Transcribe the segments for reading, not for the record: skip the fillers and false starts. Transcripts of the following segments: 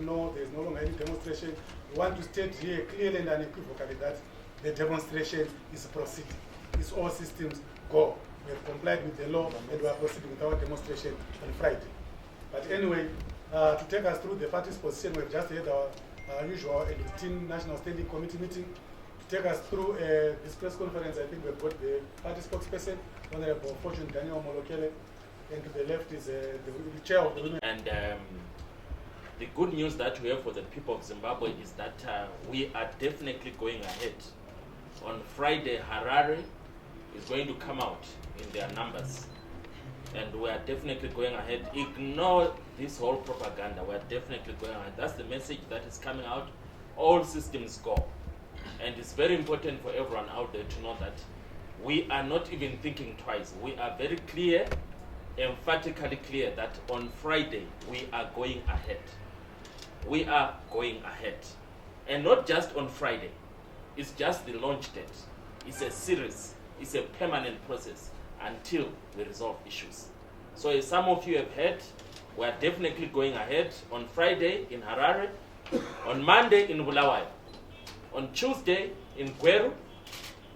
that no, there is no longer any demonstration. We want to state here clearly and unequivocally that the demonstration is proceeding. It's all systems go. We have complied with the law and we are proceeding with our demonstration on Friday. But anyway, to take us through the party's position, we've just had our usual 18 National Standing Committee meeting. To take us through this press conference, I think we've got the party spokesperson, Honorable Fortune Daniel Molokele, and to the left is the chair of the women. And the good news that we have for the people of Zimbabwe is that we are definitely going ahead. On Friday, Harare is going to come out in their numbers. And we are definitely going ahead. Ignore this whole propaganda. We are definitely going ahead. That's the message that is coming out. All systems go. And it's very important for everyone out there to know that we are not even thinking twice. We are very clear, emphatically clear that on Friday we are going ahead. We are going ahead. And not just on Friday. It's just the launch date. It's a series. It's a permanent process until we resolve issues. So as some of you have heard, we are definitely going ahead on Friday in Harare, on Monday in Bulawayo, on Tuesday in Gweru,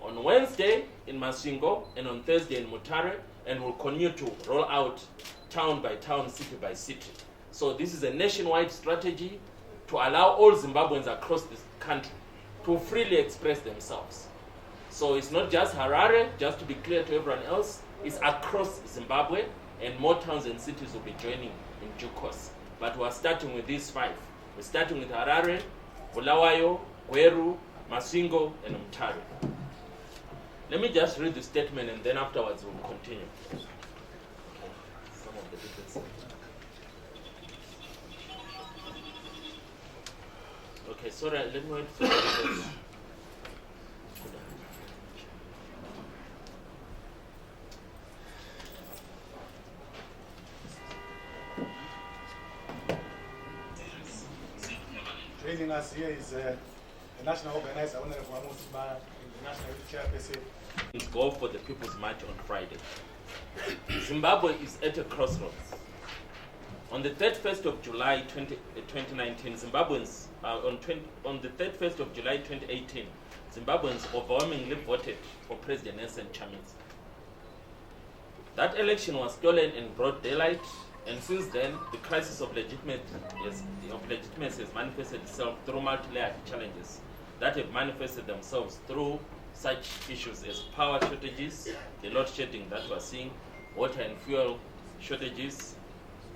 on Wednesday in Masvingo, and on Thursday in Mutare, and we'll continue to roll out town by town, city by city. So this is a nationwide strategy to allow all Zimbabweans across this country to freely express themselves. So it's not just Harare, just to be clear to everyone else, it's across Zimbabwe, and more towns and cities will be joining in due course. But we're starting with these 5. We're starting with Harare, Bulawayo, Gweru, Masvingo, and Mutare. Let me just read the statement and then afterwards we'll continue. Okay. Some of the details. Okay, sorry, let me wait for the details. Joining us here is the national organizer, Honorable Amusima, the national youth chairperson. Let's go for the People's March on Friday. Zimbabwe is at a crossroads. On the 31st of July 2019, Zimbabweans, on the 31st of July 2018, Zimbabweans overwhelmingly voted for President Nelson Chamisa. That election was stolen in broad daylight, and since then, the crisis of legitimacy has manifested itself through multi-layered challenges that have manifested themselves through such issues as power shortages, the load shedding that we're seeing, water and fuel shortages,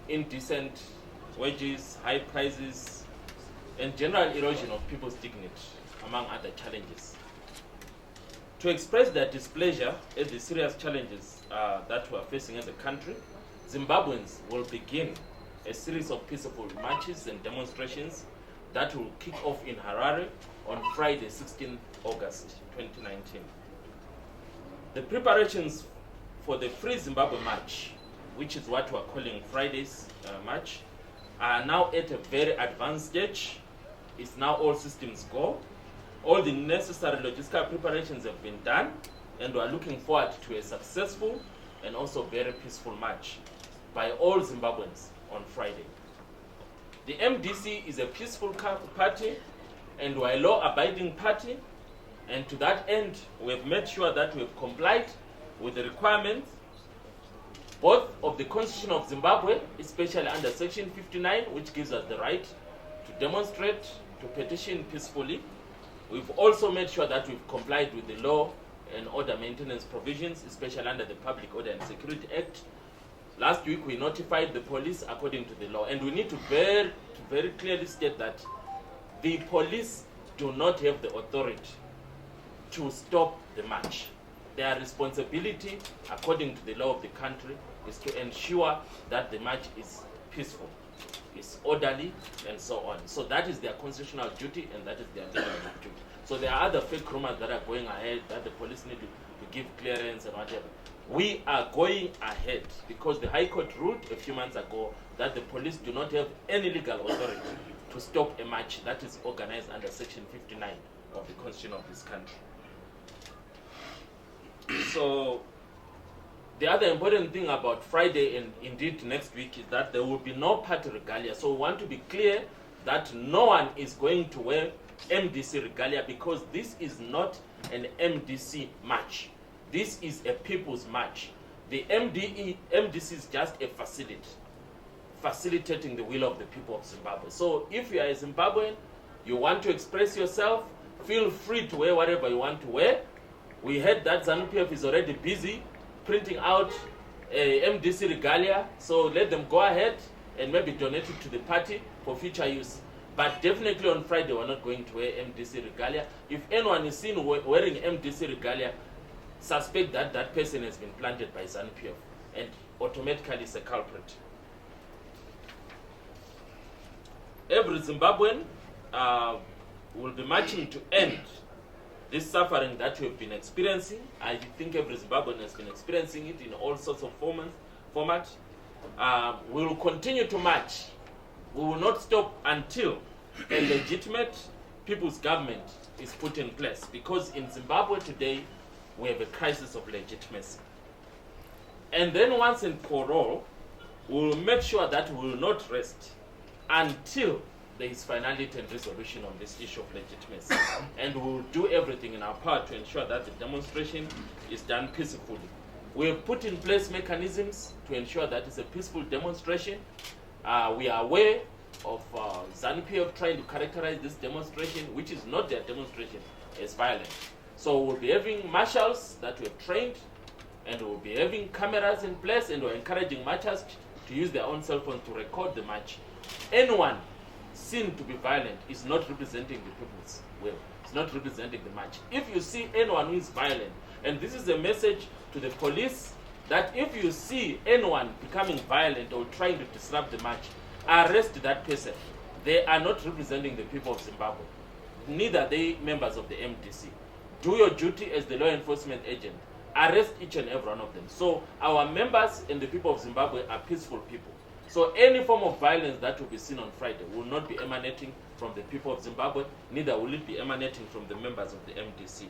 indecent wages, high prices, and general erosion of people's dignity, among other challenges. To express their displeasure at the serious challenges that we're facing as a country, Zimbabweans will begin a series of peaceful marches and demonstrations that will kick off in Harare on Friday, 16th August 2019. The preparations for the Free Zimbabwe March, which is what we're calling Friday's march, are now at a very advanced stage. It's now all systems go. All the necessary logistical preparations have been done, and we're looking forward to a successful and also very peaceful march by all Zimbabweans on Friday. The MDC is a peaceful party and we're a law-abiding party, and to that end, we've made sure that we've complied with the requirements both of the Constitution of Zimbabwe, especially under Section 59, which gives us the right to demonstrate, to petition peacefully. We've also made sure that we've complied with the law and order maintenance provisions, especially under the Public Order and Security Act. Last week, we notified the police according to the law, and we need to very clearly state that the police do not have the authority to stop the march. Their responsibility, according to the law of the country, is to ensure that the march is peaceful, is orderly, and so on. So that is their constitutional duty, and that is their legal duty. So there are other fake rumors that are going ahead that the police need to give clearance and whatever. We are going ahead because the High Court ruled a few months ago that the police do not have any legal authority to stop a march that is organized under Section 59 of the Constitution of this country. So the other important thing about Friday and indeed next week is that there will be no party regalia. So we want to be clear that no one is going to wear MDC regalia, because this is not an MDC march. This is a people's march. The MDC is just a facility, facilitating the will of the people of Zimbabwe. So if you are a Zimbabwean, you want to express yourself, feel free to wear whatever you want to wear. We heard that Zanu-PF is already busy printing out MDC regalia, so let them go ahead and maybe donate it to the party for future use. But definitely on Friday, we're not going to wear MDC regalia. If anyone is seen wearing MDC regalia, suspect that that person has been planted by Zanu-PF and automatically is a culprit. Every Zimbabwean will be marching to end this suffering that we've been experiencing. I think every Zimbabwean has been experiencing it in all sorts of formats. We will continue to march. We will not stop until a legitimate people's government is put in place, because in Zimbabwe today we have a crisis of legitimacy. And then once and for all, we will make sure that we will not rest until there is finality and resolution on this issue of legitimacy. And we will do everything in our power to ensure that the demonstration is done peacefully. We have put in place mechanisms to ensure that it's a peaceful demonstration. We are aware of Zanu-PF trying to characterize this demonstration, which is not their demonstration, as violent. So we'll be having marshals that we have trained, and we'll be having cameras in place, and we're encouraging marchers to use their own cell phones to record the march. Anyone seen to be violent is not representing the people's will. It's not representing the march. If you see anyone who is violent, and this is a message to the police, that if you see anyone becoming violent or trying to disrupt the march, arrest that person. They are not representing the people of Zimbabwe. Neither are they members of the MDC. Do your duty as the law enforcement agent. Arrest each and every one of them. So our members and the people of Zimbabwe are peaceful people. So any form of violence that will be seen on Friday will not be emanating from the people of Zimbabwe, neither will it be emanating from the members of the MDC.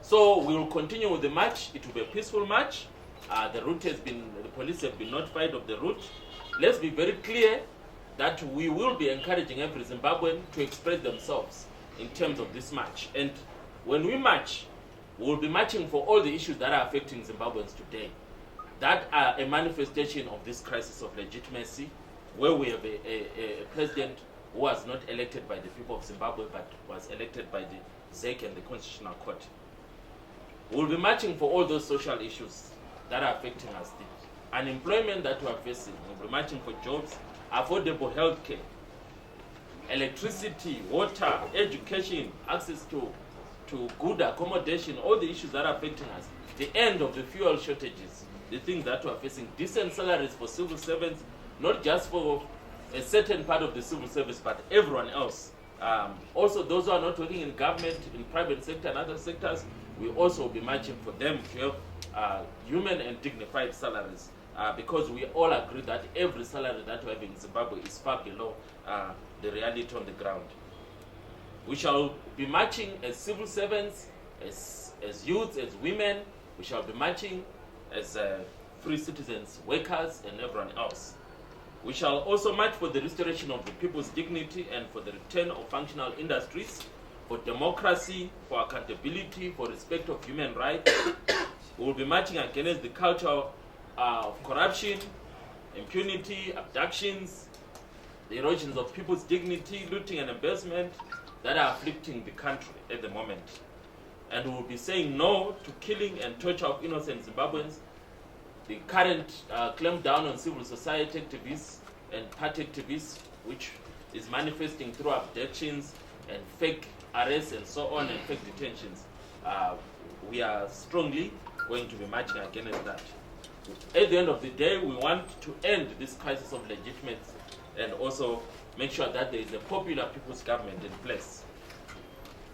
So we will continue with the march. It will be a peaceful march. The police have been notified of the route. Let's be very clear that we will be encouraging every Zimbabwean to express themselves in terms of this march. And when we march, we will be marching for all the issues that are affecting Zimbabweans today, that are a manifestation of this crisis of legitimacy, where we have a president who was not elected by the people of Zimbabwe, but was elected by the ZEC and the Constitutional Court. We will be marching for all those social issues that are affecting us. The unemployment that we are facing, we will be marching for jobs, affordable health care, electricity, water, education, access to good accommodation, all the issues that are affecting us, the end of the fuel shortages, the things that we are facing, decent salaries for civil servants, not just for a certain part of the civil service, but everyone else. Also, those who are not working in government, in private sector and other sectors, we also will be marching for them to have human and dignified salaries, because we all agree that every salary that we have in Zimbabwe is far below the reality on the ground. We shall be marching as civil servants, as youths, as women. We shall be marching as free citizens, workers, and everyone else. We shall also march for the restoration of the people's dignity and for the return of functional industries, for democracy, for accountability, for respect of human rights. We will be marching against the culture of corruption, impunity, abductions, the erosions of people's dignity, looting and embezzlement that are afflicting the country at the moment. And we will be saying no to killing and torture of innocent Zimbabweans, the current clampdown on civil society activists and party activists, which is manifesting through abductions and fake arrests and so on, and fake detentions. We are strongly going to be marching against that. At the end of the day, we want to end this crisis of legitimacy and also make sure that there is a popular people's government in place.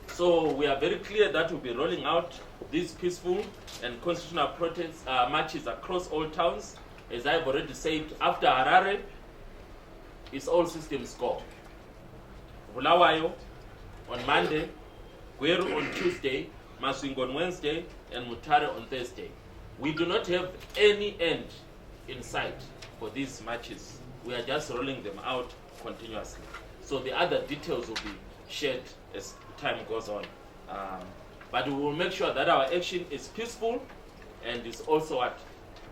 So we are very clear that we'll be rolling out these peaceful and constitutional protests, marches across all towns. As I've already said, after Harare, it's all systems go. Bulawayo on Monday, Gweru on Tuesday, Masvingo on Wednesday, and Mutare on Thursday. We do not have any end in sight for these marches. We are just rolling them out continuously. So the other details will be shared as time goes on. But we will make sure that our action is peaceful and is also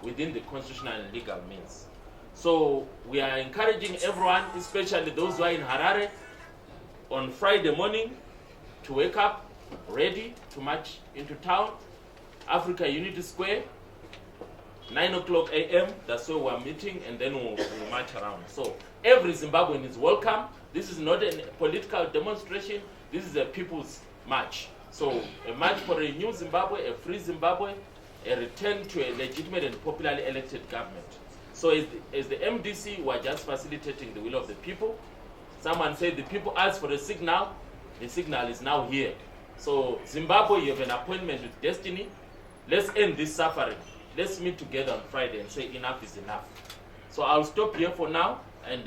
within the constitutional and legal means. So we are encouraging everyone, especially those who are in Harare, on Friday morning to wake up ready to march into town, Africa Unity Square, 9 o'clock a.m., that's where we're meeting, and then we'll march around. So every Zimbabwean is welcome. This is not a political demonstration, this is a people's march. So a march for a new Zimbabwe, a free Zimbabwe, a return to a legitimate and popularly elected government. So as the MDC, we're just facilitating the will of the people. Someone said the people asked for a signal, the signal is now here. So Zimbabwe, you have an appointment with destiny. Let's end this suffering. Let's meet together on Friday and say enough is enough. So I'll stop here for now, and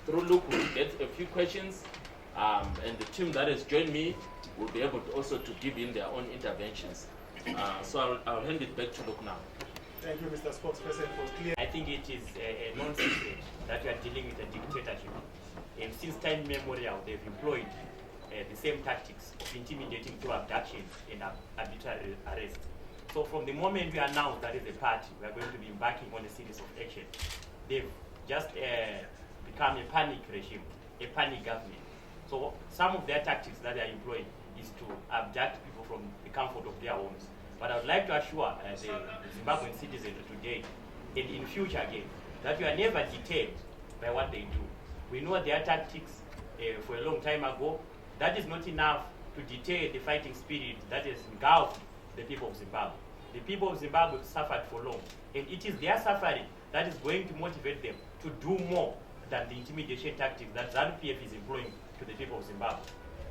through Luke we'll get a few questions, and the team that has joined me will be able to also to give in their own interventions. So I'll hand it back to Luke now. Thank you, Mr. Spokesperson, for clear. I think it is a non-secret that we are dealing with a dictatorship. And since time immemorial, they've employed the same tactics of intimidating through abduction and arbitrary arrest. So from the moment we announced that as a party, we are going to be embarking on a series of actions, they've just become a panic regime, a panic government. So some of their tactics that they are employing is to abduct people from the comfort of their homes. But I would like to assure the Zimbabwean citizens today and in future again that we are never deterred by what they do. We know their tactics for a long time ago. That is not enough to deter the fighting spirit that has engulfed the people of Zimbabwe. The people of Zimbabwe suffered for long, and it is their suffering that is going to motivate them to do more than the intimidation tactics that Zanu-PF is employing to the people of Zimbabwe.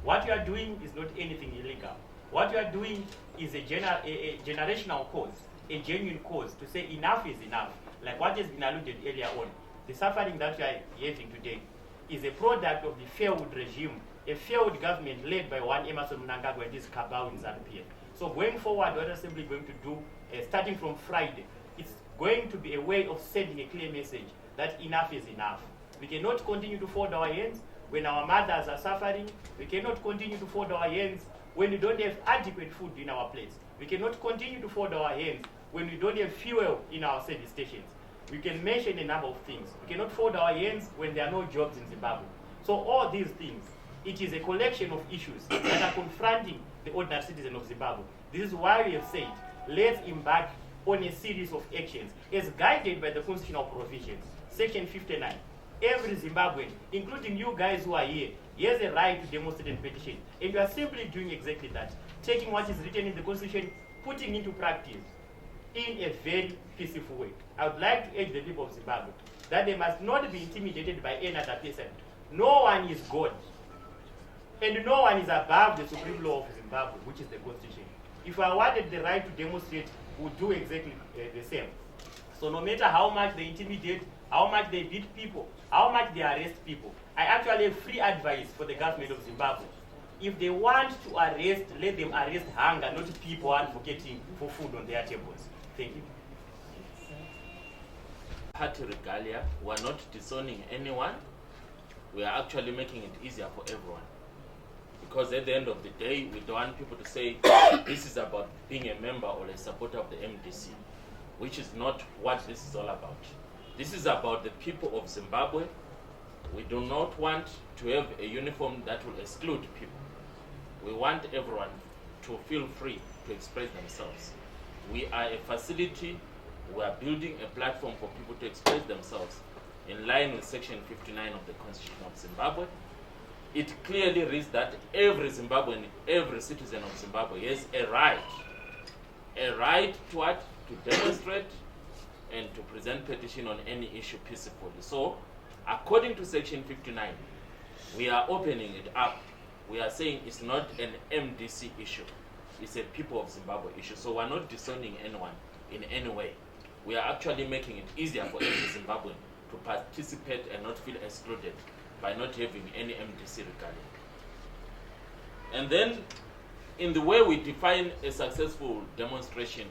What you are doing is not anything illegal. What you are doing is a generational cause, a genuine cause to say enough is enough. Like what has been alluded earlier on, the suffering that we are having today is a product of the failed regime, a failed government led by one Emerson Mnangagwa and his cabal in Zanu-PF. So going forward, what we're simply going to do, starting from Friday, it's going to be a way of sending a clear message that enough is enough. We cannot continue to fold our hands when our mothers are suffering. We cannot continue to fold our hands when we don't have adequate food in our plates. We cannot continue to fold our hands when we don't have fuel in our service stations. We can mention a number of things. We cannot fold our hands when there are no jobs in Zimbabwe. So all these things, it is a collection of issues that are confronting the ordinary citizen of Zimbabwe. This is why we have said, let's embark on a series of actions as guided by the constitutional provisions. Section 59. Every Zimbabwean, including you guys who are here, he has a right to demonstrate and petition. And you are simply doing exactly that. Taking what is written in the Constitution, putting into practice in a very peaceful way. I would like to urge the people of Zimbabwe that they must not be intimidated by any other person. No one is God. And no one is above the supreme law of Zimbabwe, which is the Constitution. If I wanted the right to demonstrate, we would do exactly the same. So no matter how much they intimidate, how much they beat people, how much they arrest people, I actually have free advice for the government of Zimbabwe. If they want to arrest, let them arrest hunger, not people advocating for food on their tables. Thank you. Party regalia, we are not disowning anyone. We are actually making it easier for everyone. Because at the end of the day, we don't want people to say this is about being a member or a supporter of the MDC, which is not what this is all about. This is about the people of Zimbabwe. We do not want to have a uniform that will exclude people. We want everyone to feel free to express themselves. We are a facility. We are building a platform for people to express themselves in line with Section 59 of the Constitution of Zimbabwe. It clearly reads that every Zimbabwean, every citizen of Zimbabwe has a right to what? To demonstrate and to present petition on any issue peacefully. So, according to Section 59, we are opening it up. We are saying it's not an MDC issue. It's a people of Zimbabwe issue. So we're not disowning anyone in any way. We are actually making it easier for every Zimbabwean to participate and not feel excluded by not having any MDC regalia. And then, in the way we define a successful demonstration,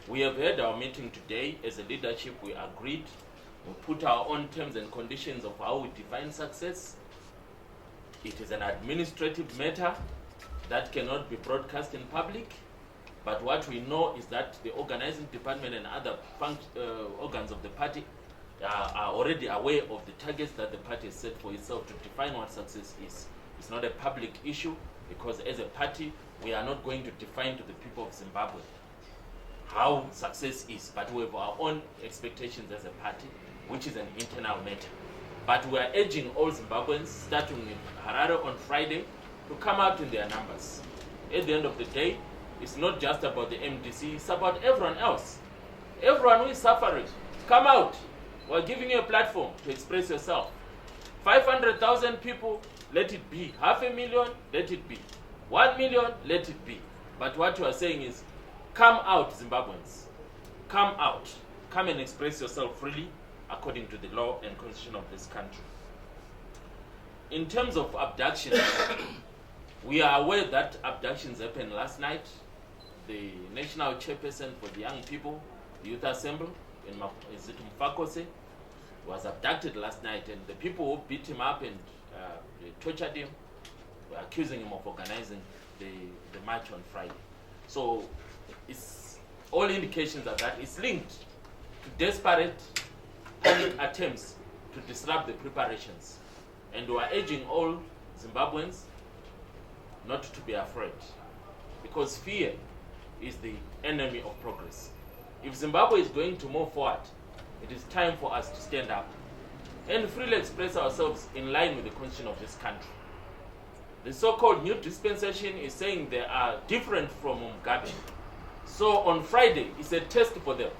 we have had our meeting today. As a leadership, we agreed We put our own terms and conditions of how we define success. It is an administrative matter that cannot be broadcast in public. But what we know is that the organizing department and other organs of the party are already aware of the targets that the party has set for itself to define what success is. It's not a public issue because as a party, we are not going to define to the people of Zimbabwe how success is, but we have our own expectations as a party, which is an internal matter. But we are urging all Zimbabweans, starting in Harare on Friday, to come out in their numbers. At the end of the day, it's not just about the MDC, it's about everyone else. Everyone who is suffering, come out. We're giving you a platform to express yourself. 500,000 people, let it be. 500,000, let it be. 1 million, let it be. But what you are saying is, come out, Zimbabweans. Come out. Come and express yourself freely according to the law and constitution of this country. In terms of abduction, we are aware that abductions happened last night. The national chairperson for the young people, the youth assembly in Mufakose, was abducted last night, and the people who beat him up and they tortured him were accusing him of organizing the march on Friday. So it's all indications are that it's linked to desperate panic attempts to disrupt the preparations. And we are urging all Zimbabweans not to be afraid, because fear is the enemy of progress. If Zimbabwe is going to move forward, it is time for us to stand up and freely express ourselves in line with the constitution of this country. The so-called new dispensation is saying they are different from Mugabe. So on Friday, it's a test for them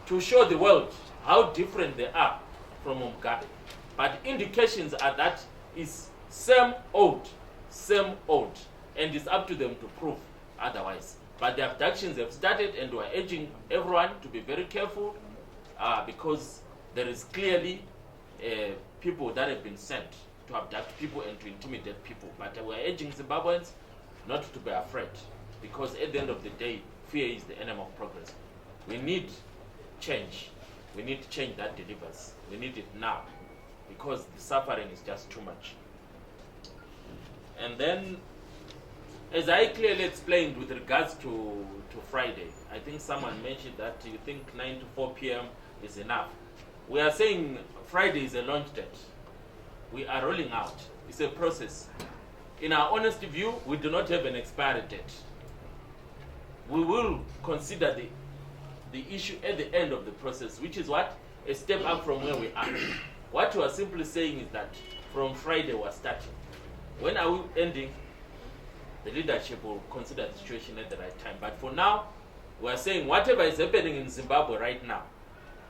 to show the world how different they are from Mugabe. But indications are that it's same old, and it's up to them to prove otherwise. But the abductions have started, and we're urging everyone to be very careful because there is clearly people that have been sent to abduct people and to intimidate people. But we're urging Zimbabweans not to be afraid, because at the end of the day, fear is the enemy of progress. We need change. We need change that delivers. We need it now, because the suffering is just too much. And then, as I clearly explained with regards to Friday, I think someone mentioned that you think 9 to 4 p.m. is enough. We are saying Friday is a launch date. We are rolling out. It's a process. In our honest view, we do not have an expiry date. We will consider the issue at the end of the process, which is what? A step up from where we are. What we are simply saying is that from Friday we're starting. When are we ending? The leadership will consider the situation at the right time. But for now, we are saying whatever is happening in Zimbabwe right now,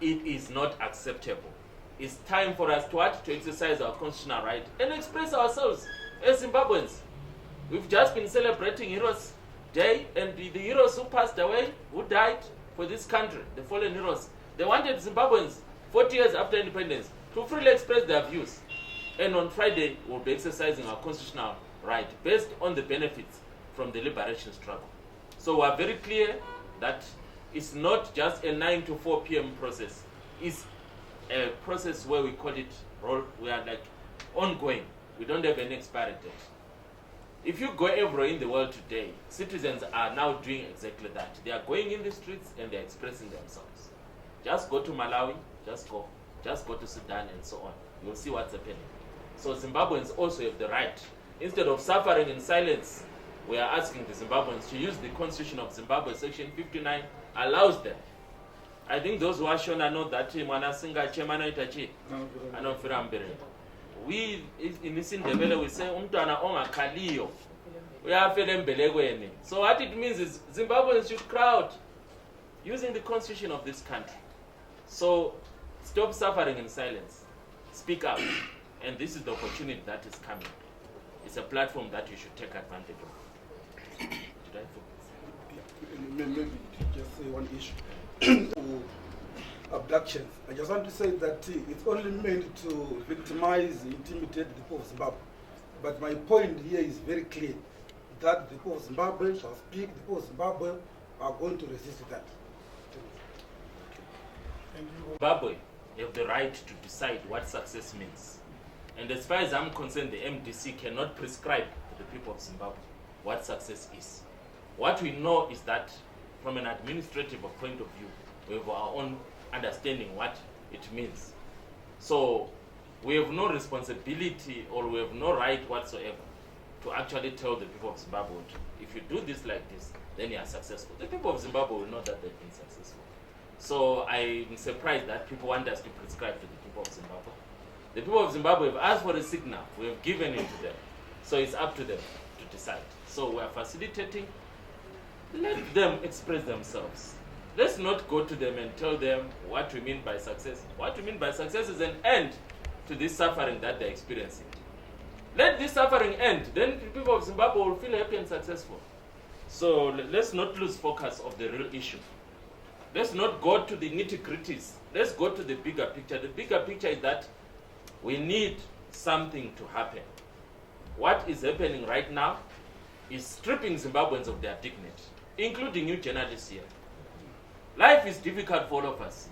it is not acceptable. It's time for us to what? To exercise our constitutional right and express ourselves as Zimbabweans. We've just been celebrating Heroes Day, and the heroes who passed away, who died for this country, the fallen heroes, they wanted Zimbabweans 40 years after independence to freely express their views. And on Friday, we'll be exercising our constitutional right based on the benefits from the liberation struggle. So we are very clear that it's not just a 9 to 4 p.m. process. It's a process where we call it we are like ongoing. We don't have any expiry date. If you go everywhere in the world today, citizens are now doing exactly that. They are going in the streets and they're expressing themselves. Just go to Malawi, just go to Sudan and so on. You'll see what's happening. So Zimbabweans also have the right. Instead of suffering in silence, we are asking the Zimbabweans to use the Constitution of Zimbabwe, Section 59, allows them. I think those who are shown know that we in this indebele we say umntwana ongakhaliyo uyafela embelekweni. So what it means is Zimbabweans should crowd using the constitution of this country. So stop suffering in silence. Speak up. And this is the opportunity that is coming. It's a platform that you should take advantage of. Did I focus? Maybe just say one issue. Abductions. I just want to say that it's only meant to victimize, intimidate the people of Zimbabwe. But my point here is very clear, that the people of Zimbabwe shall speak, the people of Zimbabwe are going to resist that. Zimbabwe have the right to decide what success means. And as far as I'm concerned, the MDC cannot prescribe to the people of Zimbabwe what success is. What we know is that from an administrative point of view, we have our own understanding what it means. So we have no responsibility or we have no right whatsoever to actually tell the people of Zimbabwe, if you do this like this, then you are successful. The people of Zimbabwe will know that they've been successful. So I'm surprised that people want us to prescribe to the people of Zimbabwe. The people of Zimbabwe have asked for a signal. We have given it to them. So it's up to them to decide. So we are facilitating. Let them express themselves. Let's not go to them and tell them what we mean by success. What we mean by success is an end to this suffering that they're experiencing. Let this suffering end, then the people of Zimbabwe will feel happy and successful. So let's not lose focus of the real issue. Let's not go to the nitty-gritties. Let's go to the bigger picture. The bigger picture is that we need something to happen. What is happening right now is stripping Zimbabweans of their dignity, including you journalists here. Life is difficult for all of us.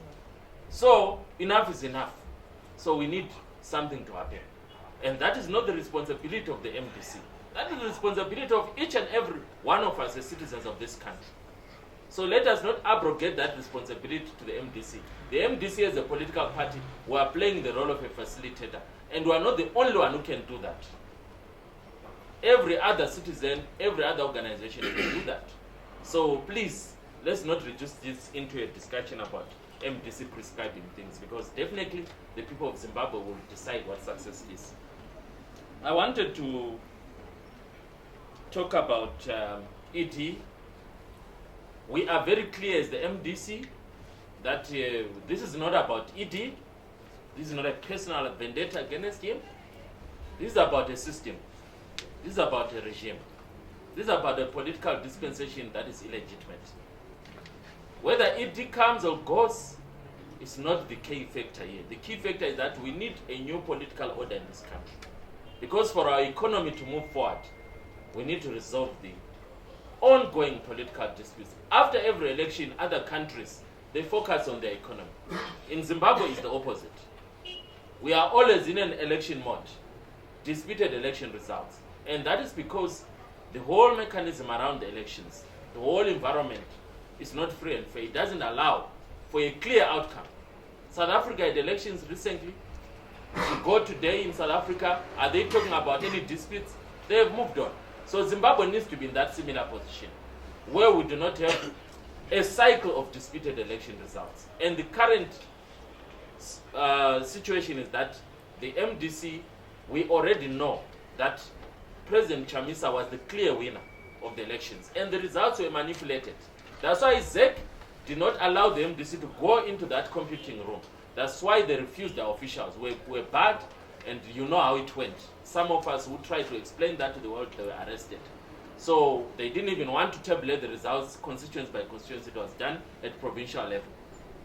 So enough is enough. So we need something to happen. And that is not the responsibility of the MDC. That is the responsibility of each and every one of us as citizens of this country. So let us not abrogate that responsibility to the MDC. The MDC as a political party, we are playing the role of a facilitator. And we are not the only one who can do that. Every other citizen, every other organization can do that. So please, let's not reduce this into a discussion about MDC prescribing things, because definitely the people of Zimbabwe will decide what success is. I wanted to talk about ED. We are very clear as the MDC that this is not about ED. This is not a personal vendetta against him. This is about a system. This is about a regime. This is about a political dispensation that is illegitimate. Whether ED comes or goes is not the key factor here. The key factor is that we need a new political order in this country. Because for our economy to move forward, we need to resolve the ongoing political disputes. After every election, other countries, they focus on their economy. In Zimbabwe, it's the opposite. We are always in an election mode, disputed election results. And that is because the whole mechanism around the elections, the whole environment is not free and fair. It doesn't allow for a clear outcome. South Africa had elections recently. You go today in South Africa, are they talking about any disputes? They have moved on. So Zimbabwe needs to be in that similar position, where we do not have a cycle of disputed election results. And the current situation is that the MDC, we already know that President Chamisa was the clear winner of the elections, and the results were manipulated. That's why ZEC did not allow the MDC to go into that computing room. That's why they refused the officials. Were bad, and you know how it went. Some of us who tried to explain that to the world, they were arrested. So they didn't even want to tabulate the results constituency by constituency. It was done at provincial level.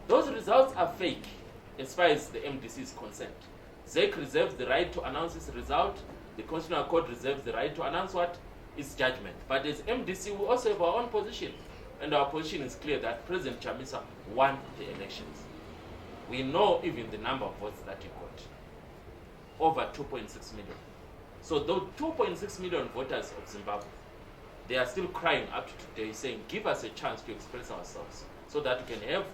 Those results are fake as far as the MDC is concerned. ZEC reserves the right to announce its result. The Constitutional Court reserves the right to announce what is judgment. But as MDC, we also have our own position. And our position is clear that President Chamisa won the elections. We know even the number of votes that he got. Over 2.6 million. So those 2.6 million voters of Zimbabwe, they are still crying up to today, saying, give us a chance to express ourselves so that we can have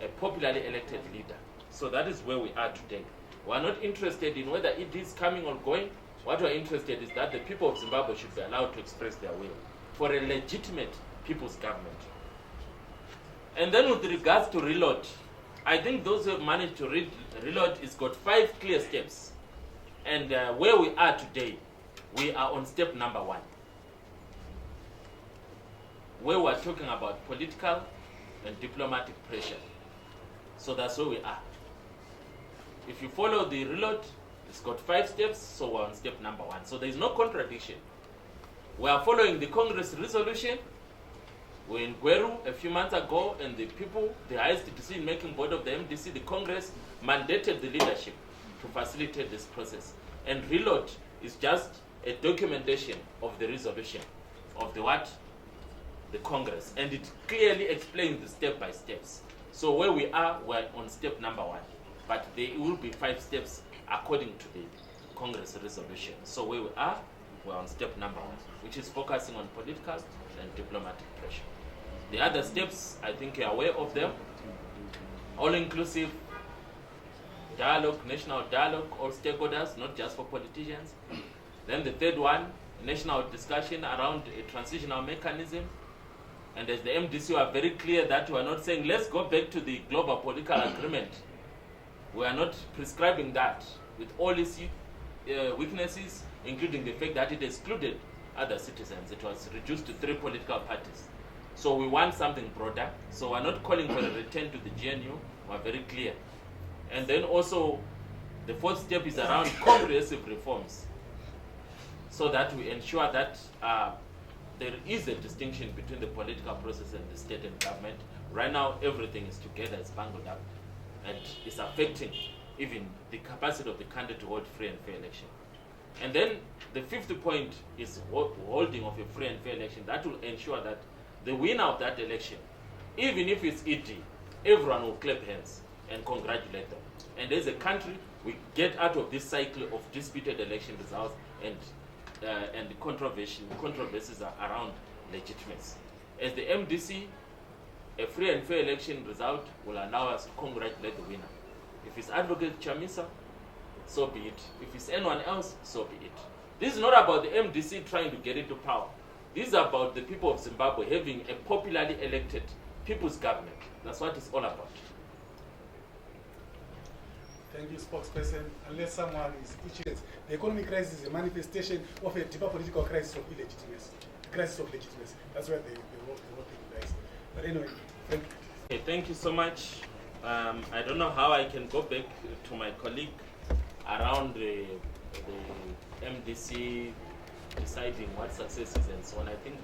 a popularly elected leader. So that is where we are today. We are not interested in whether it is coming or going. What we are interested is that the people of Zimbabwe should be allowed to express their will for a legitimate people's government. And then with regards to reload, I think those who have managed to reload has got 5 clear steps. And where we are today, we are on step number 1. Where we are talking about political and diplomatic pressure. So that's where we are. If you follow the reload, it's got 5 steps, so we're on step number 1. So there is no contradiction. We are following the Congress resolution. We're in Gweru a few months ago, and the people, the highest decision-making board of the MDC, the Congress, mandated the leadership to facilitate this process. And reload is just a documentation of the resolution of the what? The Congress. And it clearly explains the step-by-steps. So where we are, we're on step number 1. but there will be 5 steps according to the Congress resolution. So where we are, we're on step number 1, which is focusing on political and diplomatic pressure. The other steps, I think you're aware of them. All-inclusive dialogue, national dialogue, all stakeholders, not just for politicians. Then the third one, national discussion around a transitional mechanism. And as the MDC are very clear that we are not saying, let's go back to the global political agreement. We are not prescribing that with all its weaknesses, including the fact that it excluded other citizens. It was reduced to 3 political parties. So we want something broader. So we're not calling for a return to the GNU. We're very clear. And then also, the 4th step is around comprehensive reforms, so that we ensure that there is a distinction between the political process and the state and government. Right now, everything is together, it's bungled up, and it's affecting even the capacity of the country to hold free and fair election. And then the 5th point is holding of a free and fair election. That will ensure that the winner of that election, even if it's ED, everyone will clap hands and congratulate them. And as a country, we get out of this cycle of disputed election results and the controversies around legitimacy. As the MDC, a free and fair election result will allow us to congratulate the winner. If it's Advocate Chamisa, so be it. If it's anyone else, so be it. This is not about the MDC trying to get into power. This is about the people of Zimbabwe having a popularly elected people's government. That's what it's all about. Thank you, spokesperson. Unless someone is itching, the economic crisis is a manifestation of a deeper political crisis of illegitimacy, crisis of legitimacy. That's why they work in guys. But anyway, thank you. Okay, thank you so much. I don't know how I can go back to my colleague around the MDC deciding what success is and so on. I think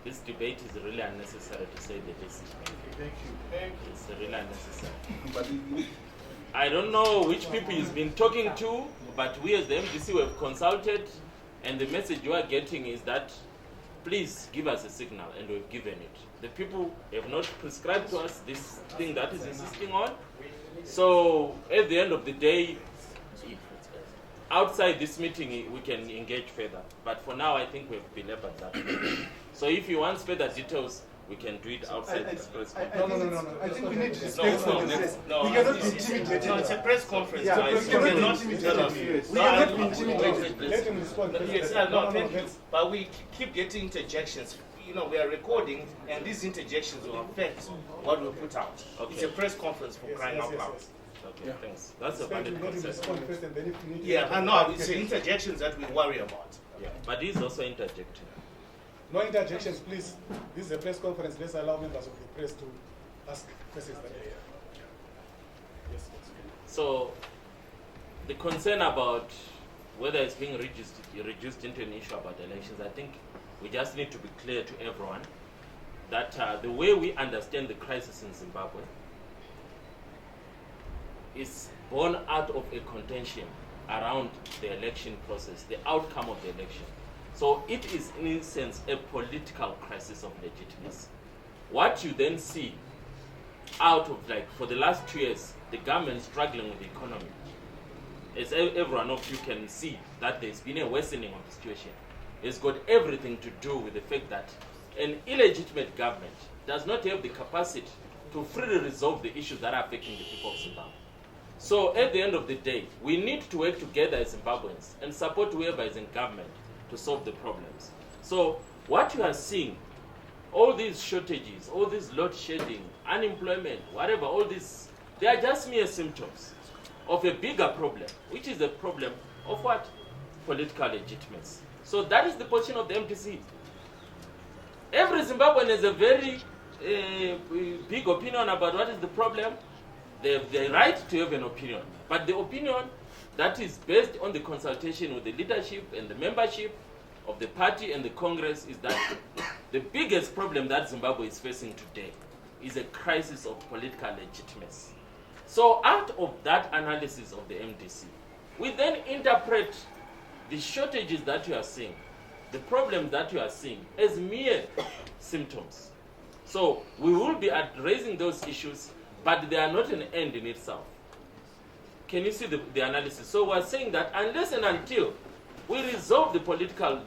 this debate is really unnecessary, to say the least. Thank you. It's really unnecessary. I don't know which people he's been talking to, but we as the MDC have consulted, and the message you are getting is that please give us a signal, and we've given it. The people have not prescribed to us this thing that is insisting on. So at the end of the day, outside this meeting, we can engage further. But for now, I think we've belabored that. So if you want further details, we can do it outside this press conference. No. I think we need to No, we cannot be intimidated. No, it's a press conference, Yeah, guys. we You cannot cannot be tell us. intimidated. We No, cannot be intimidated. Let him respond. Yes, thank you. But we keep getting interjections. You know, we are recording, and these interjections will affect what we put out. Okay. It's a press conference for crying out loud. Okay, thanks. That's a Let valid him concern. respond first, and then if you need Yeah, I know. It's the interjections that we worry about. Yeah, but he's also interjecting. No interjections, please. This is a press conference. Let's allow members of the press to ask questions that they have. Yes. So the concern about whether it's being reduced into an issue about elections, I think we just need to be clear to everyone that the way we understand the crisis in Zimbabwe is born out of a contention around the election process, the outcome of the election. So it is, in a sense, a political crisis of legitimacy. What you then see out of, like, for the last 2 years, the government struggling with the economy, as everyone of you can see that there's been a worsening of the situation. It's got everything to do with the fact that an illegitimate government does not have the capacity to freely resolve the issues that are affecting the people of Zimbabwe. So at the end of the day, we need to work together as Zimbabweans and support whoever is in government to solve the problems. So what you are seeing, all these shortages, all this load shedding, unemployment, whatever, all this, they are just mere symptoms of a bigger problem, which is the problem of what? Political legitimacy. So that is the position of the MDC. Every Zimbabwean has a very big opinion about what is the problem. They have the right to have an opinion. But the opinion that is based on the consultation with the leadership and the membership of the party and the Congress is that the biggest problem that Zimbabwe is facing today is a crisis of political legitimacy. So out of that analysis of the MDC, we then interpret the shortages that you are seeing, the problems that you are seeing, as mere symptoms. So we will be raising those issues, but they are not an end in itself. can you see the analysis? So we're saying that unless and until we resolve the political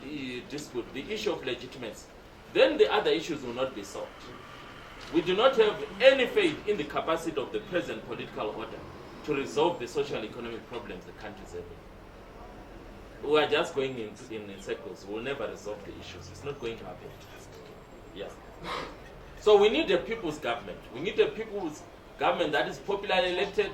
dispute, the issue of legitimacy, then the other issues will not be solved. We do not have any faith in the capacity of the present political order to resolve the social and economic problems the country is having. We are just going in circles. We'll never resolve the issues. It's not going to happen. Yeah. So we need a people's government. We need a people's government that is popularly elected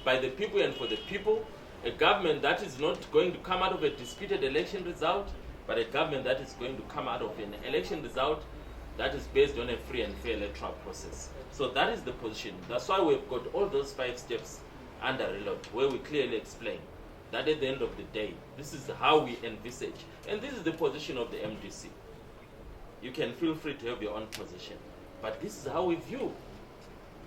by the people and for the people. A government that is not going to come out of a disputed election result, but a government that is going to come out of an election result that is based on a free and fair electoral process. So that is the position. That's why we've got all those 5 steps under reload, where we clearly explain that at the end of the day, this is how we envisage. And this is the position of the MDC. You can feel free to have your own position. But this is how we view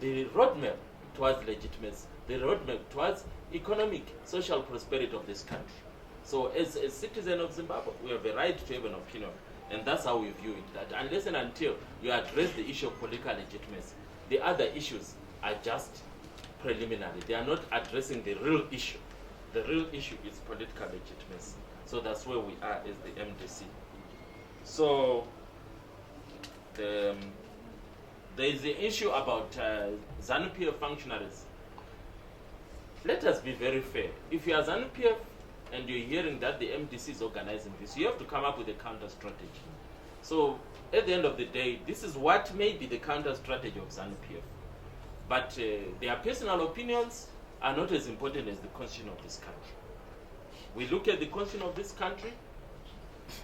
the roadmap towards legitimacy, the roadmap towards economic, social prosperity of this country. So as a citizen of Zimbabwe, we have a right to have an opinion. And that's how we view it, that unless and until you address the issue of political legitimacy, the other issues are just preliminary. They are not addressing the real issue. The real issue is political legitimacy. So that's where we are as the MDC. So there is the issue about Zanu-PF functionaries. Let us be very fair. If you are Zanu-PF and you're hearing that the MDC is organizing this, you have to come up with a counter strategy. So at the end of the day, this is what may be the counter strategy of Zanu-PF. But their personal opinions are not as important as the constitution of this country. We look at the constitution of this country,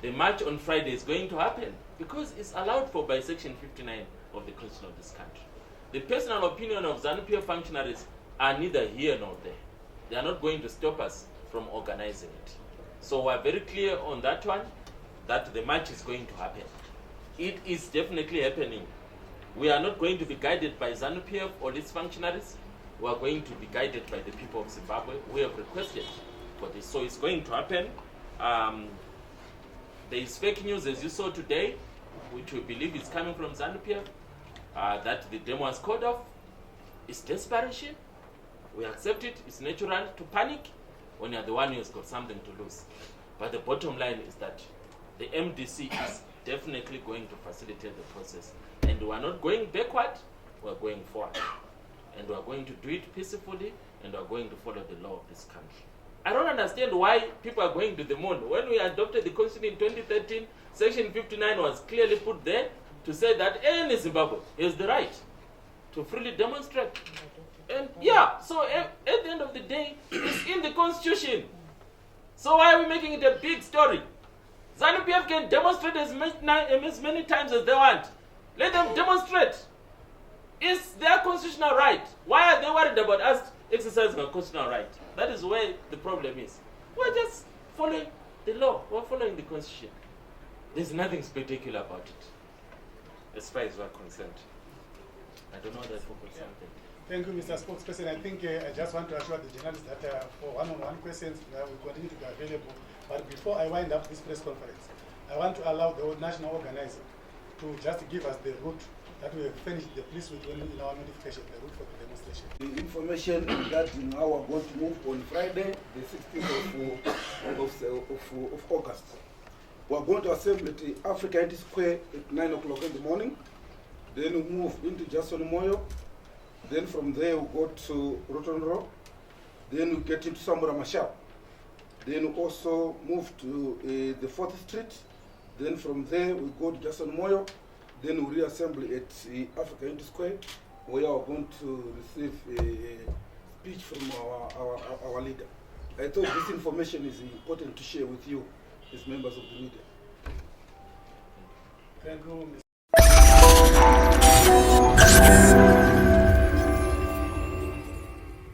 the march on Friday is going to happen because it's allowed for by Section 59 of the constitution of this country. The personal opinion of Zanu-PF functionaries are neither here nor there. They are not going to stop us from organizing it. So we're very clear on that one, that the march is going to happen. It is definitely happening. We are not going to be guided by Zanu-PF or its functionaries. We are going to be guided by the people of Zimbabwe. We have requested for this. So it's going to happen. There is fake news, as you saw today, which we believe is coming from Zanu-PF, that the demo was called off. It's desperation. We accept it. It's natural to panic when you're the one who's got something to lose. But the bottom line is that the MDC is definitely going to facilitate the process. And we are not going backward, we are going forward. And we are going to do it peacefully, and we are going to follow the law of this country. I don't understand why people are going to the moon. When we adopted the Constitution in 2013, Section 59 was clearly put there to say that any Zimbabwean has the right to freely demonstrate. And yeah, so at the end of the day, it's in the Constitution. So why are we making it a big story? Zanu-PF can demonstrate as many times as they want. Let them demonstrate. It's their constitutional right. Why are they worried about us exercising our constitutional right? That is where the problem is. We're just following the law. We're following the Constitution. There's nothing spectacular about it, as far as we're concerned. I don't know that for something. Thank you, Mr. Spokesperson. I think I just want to assure the journalists that for one-on-one questions, we continue to be available. But before I wind up this press conference, I want to allow the national organizer to just give us the route that we have finished the police with in our notification, the route for the demonstration. The information regarding how we're going to move on Friday, the 16th of August. We're going to assemble at the Africa Unity Square at 9 o'clock in the morning. Then we move into Jason Moyo. Then from there we go to Rotonro. Then we get into Samura Mashab. Then we also move to the 4th Street. Then from there we go to Jason Moyo. Then we reassemble at Africa Unity Square, where we are going to receive a speech from our leader. I thought this information is important to share with you as members of the media. Thank you, Mr.